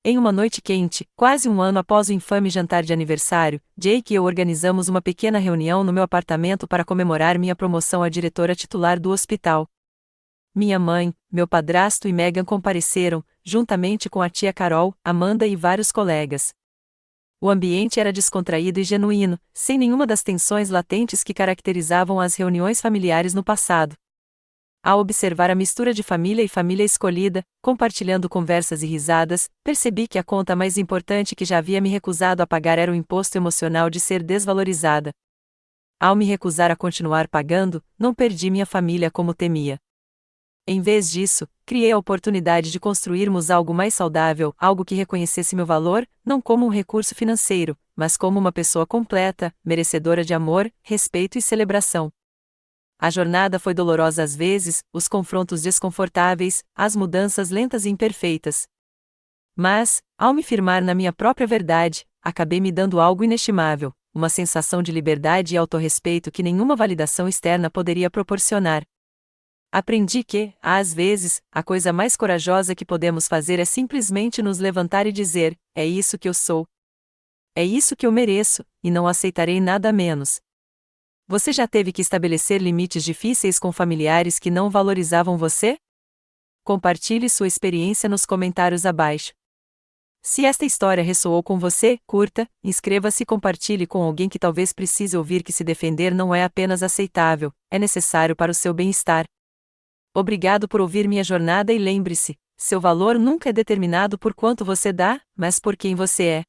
S1: Em uma noite quente, quase um ano após o infame jantar de aniversário, Jake e eu organizamos uma pequena reunião no meu apartamento para comemorar minha promoção a diretora titular do hospital. Minha mãe, meu padrasto e Megan compareceram, juntamente com a tia Carol, Amanda e vários colegas. O ambiente era descontraído e genuíno, sem nenhuma das tensões latentes que caracterizavam as reuniões familiares no passado. Ao observar a mistura de família e família escolhida, compartilhando conversas e risadas, percebi que a conta mais importante que já havia me recusado a pagar era o imposto emocional de ser desvalorizada. Ao me recusar a continuar pagando, não perdi minha família como temia. Em vez disso, criei a oportunidade de construirmos algo mais saudável, algo que reconhecesse meu valor, não como um recurso financeiro, mas como uma pessoa completa, merecedora de amor, respeito e celebração. A jornada foi dolorosa às vezes, os confrontos desconfortáveis, as mudanças lentas e imperfeitas. Mas, ao me firmar na minha própria verdade, acabei me dando algo inestimável, uma sensação de liberdade e autorrespeito que nenhuma validação externa poderia proporcionar. Aprendi que, às vezes, a coisa mais corajosa que podemos fazer é simplesmente nos levantar e dizer: é isso que eu sou. É isso que eu mereço, e não aceitarei nada menos. Você já teve que estabelecer limites difíceis com familiares que não valorizavam você? Compartilhe sua experiência nos comentários abaixo. Se esta história ressoou com você, curta, inscreva-se e compartilhe com alguém que talvez precise ouvir que se defender não é apenas aceitável, é necessário para o seu bem-estar. Obrigado por ouvir minha jornada e lembre-se, seu valor nunca é determinado por quanto você dá, mas por quem você é.